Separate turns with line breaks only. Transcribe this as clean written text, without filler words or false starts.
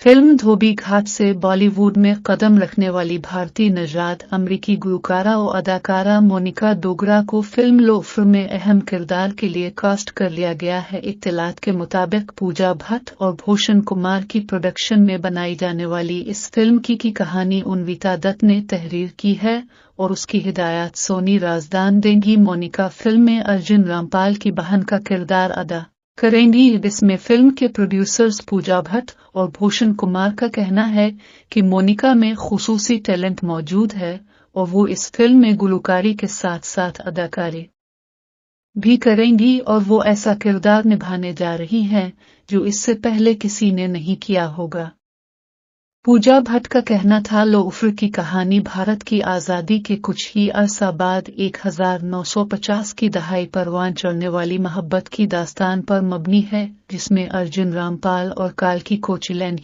Film धोबी घाट से बॉलीवुड में कदम रखने वाली भारतीय नजाद अमेरिकी गुलकारा और अदाकारा मोनिका डोगरा को फिल्म लोफर में अहम किरदार के लिए कास्ट कर लिया गया है। इत्तलात के मुताबिक पूजा भट्ट और भूषण कुमार की प्रोडक्शन में बनाई जाने वाली इस फिल्म की कहानी उन्विता दत्त ने तहरीर की है और उसकी हिदायत सोनी राजदान देंगी। मोनिका फिल्म में अर्जुन रामपाल की बहन का किरदार अदा करेंगी। इसमें फिल्म के प्रोड्यूसर्स पूजा भट्ट और भूषण कुमार का कहना है कि मोनिका में खुसूसी टैलेंट मौजूद है और वो इस फिल्म में गुलकारी के साथ साथ अदाकारी भी करेंगी और वो ऐसा किरदार निभाने जा रही हैं जो इससे पहले किसी ने नहीं किया होगा। पूजा भट्ट का कहना था, लोफर की कहानी भारत की आज़ादी के कुछ ही अरसा बाद 1950 की दहाई परवान चढ़ने वाली मोहब्बत की दास्तान पर मबनी है, जिसमें अर्जुन रामपाल और काल्की कोचिलैन